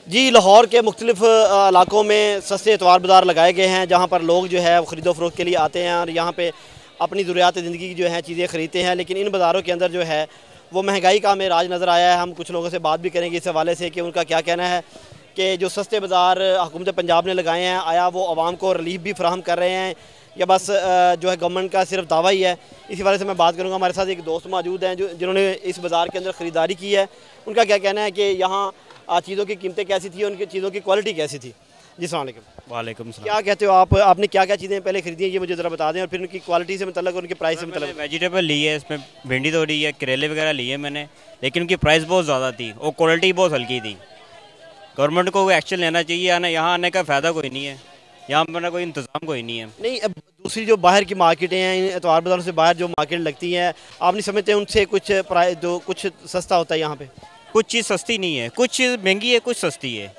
जी, लाहौर के मुख्तलिफ इलाकों में सस्ते एतवार बाज़ार लगाए गए हैं, जहाँ पर लोग जो है वो ख़रीदो फ़रोख्त के लिए आते हैं और यहाँ पे अपनी ज़रूरियात ज़िंदगी की जो है चीज़ें ख़रीदते हैं। लेकिन इन बाज़ारों के अंदर जो है वो महंगाई का हमें राज नज़र आया है। हम कुछ लोगों से बात भी करेंगे इस हवाले से कि उनका क्या कहना है कि जो सस्ते बाज़ार हुकूमत पंजाब ने लगाए हैं, आया वो आवाम को रिलीफ भी फ़राहम कर रहे हैं या बस जो है गवर्नमेंट का सिर्फ दावा ही है। इसी वाले से मैं बात करूँगा। हमारे साथ एक दोस्त मौजूद हैं जिन्होंने इस बाज़ार के अंदर ख़रीदारी की है। उनका क्या कहना है कि यहाँ चीज़ों की कीमतें कैसी थी, उनकी चीज़ों की क्वालिटी कैसी थी। जी अस्सलाम वालेकुम। वालेकुम सलाम। क्या कहते हो आप, आपने क्या क्या चीज़ें पहले ख़रीदी हैं ये मुझे ज़रा बता दें और फिर उनकी क्वालिटी से मतलब उनके प्राइस से मतलब। वेजिटेबल ली है, इसमें भिंडी तोड़ी है, करेले वगैरह लिए मैंने, लेकिन उनकी प्राइस बहुत ज़्यादा थी और क्वालिटी बहुत हल्की थी। गवर्नमेंट को एक्शन लेना चाहिए। आना यहाँ आने का फ़ायदा कोई नहीं है, यहाँ पर कोई इंतज़ाम कोई नहीं है। नहीं, अब दूसरी जो बाहर की मार्केटें हैं, इन एतवार बाज़ारों से बाहर जो मार्केट लगती हैं, आप नहीं समझते उनसे कुछ प्राइस जो कुछ सस्ता होता है यहाँ पे? कुछ चीज़ सस्ती नहीं है, कुछ चीज़ महंगी है, कुछ सस्ती है,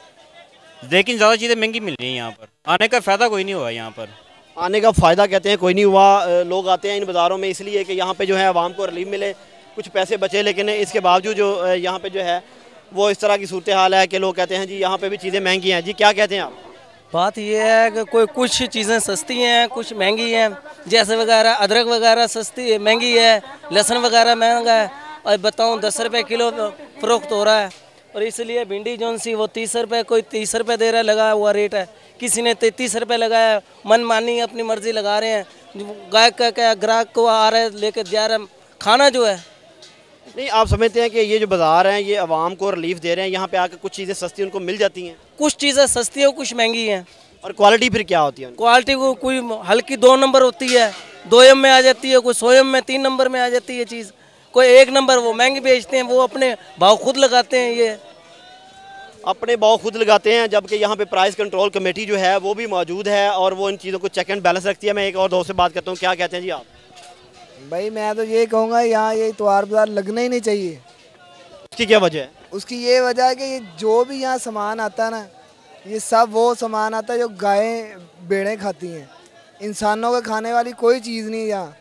लेकिन ज़्यादा चीज़ें महंगी मिल रही हैं यहाँ पर। आने का फ़ायदा कोई नहीं हुआ यहाँ पर। आने का फ़ायदा कहते हैं कोई नहीं हुआ। लोग आते हैं इन बाज़ारों में इसलिए कि यहाँ पे जो है आवाम को रिलीफ मिले, कुछ पैसे बचे। लेकिन इसके बावजूद जो यहाँ पे जो है वो इस तरह की सूरत हाल है कि लोग कहते हैं जी यहाँ पे भी चीज़ें महंगी हैं। जी क्या कहते हैं आप? बात यह है कि कोई कुछ चीज़ें सस्ती हैं, कुछ महंगी हैं। जैसे वगैरह अदरक वगैरह सस्ती है, महंगी है, लहसुन वगैरह महंगा है। और बताऊँ 10 रुपये किलो फ़रोख्त हो रहा है। और इसलिए भिंडी जो सी वो 30 रुपये, कोई 30 रुपये दे रहा है, लगा हुआ रेट है। किसी ने 33 रुपये लगाया, मनमानी अपनी मर्ज़ी लगा रहे हैं। गायक का क्या ग्राहक को आ रहा है लेकर जा रहा है, खाना जो है। नहीं, आप समझते हैं कि ये जो बाज़ार हैं ये आवाम को रिलीफ दे रहे हैं, यहाँ पे आकर कुछ चीज़ें सस्ती उनको मिल जाती हैं? कुछ चीज़ें सस्ती है, कुछ महंगी हैं। और क्वालिटी फिर क्या होती है? क्वालिटी को कोई हल्की 2 नंबर होती है, 2 एम में आ जाती है, कोई 100 एम में 3 नंबर में आ जाती है चीज़। कोई 1 नंबर वो महंगी बेचते हैं, वो अपने भाव खुद लगाते हैं। ये अपने भाव खुद लगाते हैं, जबकि यहाँ पे प्राइस कंट्रोल कमेटी जो है वो भी मौजूद है और वो इन चीज़ों को चेक एंड बैलेंस रखती है। मैं एक और दोस्त से बात करता हूँ। क्या कहते हैं जी आप? भाई मैं तो ये कहूँगा यहाँ ये इतवार बाज़ार लगना ही नहीं चाहिए। उसकी क्या वजह है? उसकी ये वजह है कि ये जो भी यहाँ सामान आता है ना, ये सब वो सामान आता है जो गायें भेड़ें खाती हैं। इंसानों के खाने वाली कोई चीज़ नहीं है यहाँ।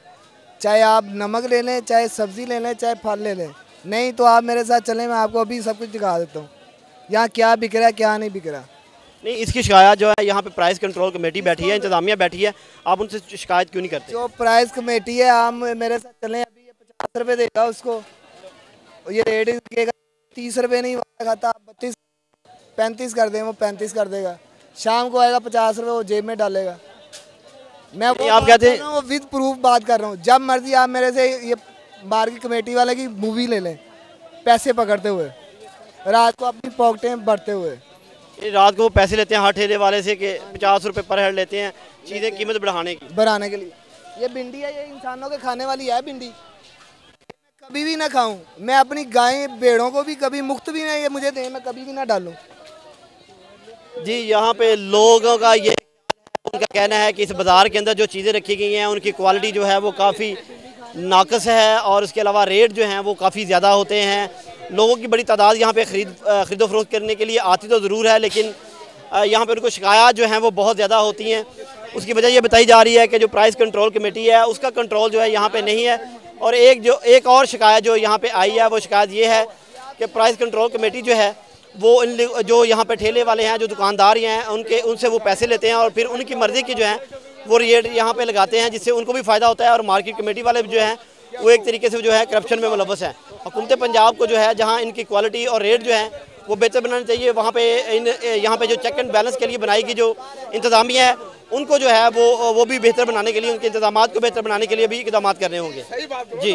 चाहे आप नमक ले लें, चाहे सब्ज़ी ले लें, चाहे फल ले लें। नहीं तो आप मेरे साथ चलें, मैं आपको अभी सब कुछ दिखा देता हूँ यहाँ क्या बिक रहा है, क्या नहीं बिक रहा। नहीं, इसकी शिकायत जो है यहाँ पे प्राइस कंट्रोल कमेटी बैठी है, इंतजामिया बैठी है, आप उनसे शिकायत क्यों नहीं करते? जो प्राइस कमेटी है, आप मेरे साथ चलें, अभी ये 50 रुपये देगा उसको, ये रेट देगा 30 रुपये नहीं खाता, आप 32 35 कर दें, वो 35 कर देगा। शाम को आएगा 50 रुपये वो जेब में डालेगा। मैं वो आप कहते हैं वो विद प्रूफ बात कर रहा हूँ। जब मर्जी आप मेरे से ये मार्केट कमेटी वाले की मूवी ले लें, पैसे पकड़ते हुए, रात को अपनी पॉकेटें भरते हुए। रात को वो पैसे लेते हैं हर ठेले वाले से कि 50 रुपये पर हेड लेते हैं चीज़ें कीमत बढ़ाने के लिए। ये भिंडी है, ये इंसानों के खाने वाली है भिंडी। मैं कभी भी ना खाऊं, मैं अपनी गायें भेड़ों को भी कभी मुफ्त भी ना ये मुझे दें, मैं कभी भी ना डालूं। जी, यहाँ पे लोगों का ये उनका कहना है कि इस बाज़ार के अंदर जो चीज़ें रखी गई हैं उनकी क्वालिटी जो है वो काफ़ी नाकस है और उसके अलावा रेट जो हैं वो काफ़ी ज़्यादा होते हैं। लोगों की बड़ी तादाद यहाँ पे ख़रीदो फरोख्त करने के लिए आती तो ज़रूर है, लेकिन यहाँ पे उनको शिकायत जो हैं वो बहुत ज़्यादा होती हैं। उसकी वजह ये बताई जा रही है कि जो प्राइस कंट्रोल कमेटी है उसका कंट्रोल जो है यहाँ पे नहीं है। और एक और शिकायत जो यहाँ पे आई है वो शिकायत ये है कि प्राइस कंट्रोल कमेटी जो है वो जो यहाँ पे ठेले वाले हैं, जो दुकानदार हैं, उनसे वो पैसे लेते हैं और फिर उनकी मर्ज़ी की जो है वो रेट यहाँ पे लगाते हैं, जिससे उनको भी फ़ायदा होता है। और मार्केट कमेटी वाले जो हैं वो एक तरीके से जो है करप्शन में मुलव्वस है। हुकूमत पंजाब को जो है जहाँ इनकी क्वालिटी और रेट जो है वो बेहतर बनाना चाहिए, वहाँ पे यहाँ पे जो चेक एंड बैलेंस के लिए बनाई गई जो इंतज़ामिया है उनको जो है वो भी बेहतर बनाने के लिए, उनके इंतजामात को बेहतर बनाने के लिए भी इक़दाम करने होंगे। जी।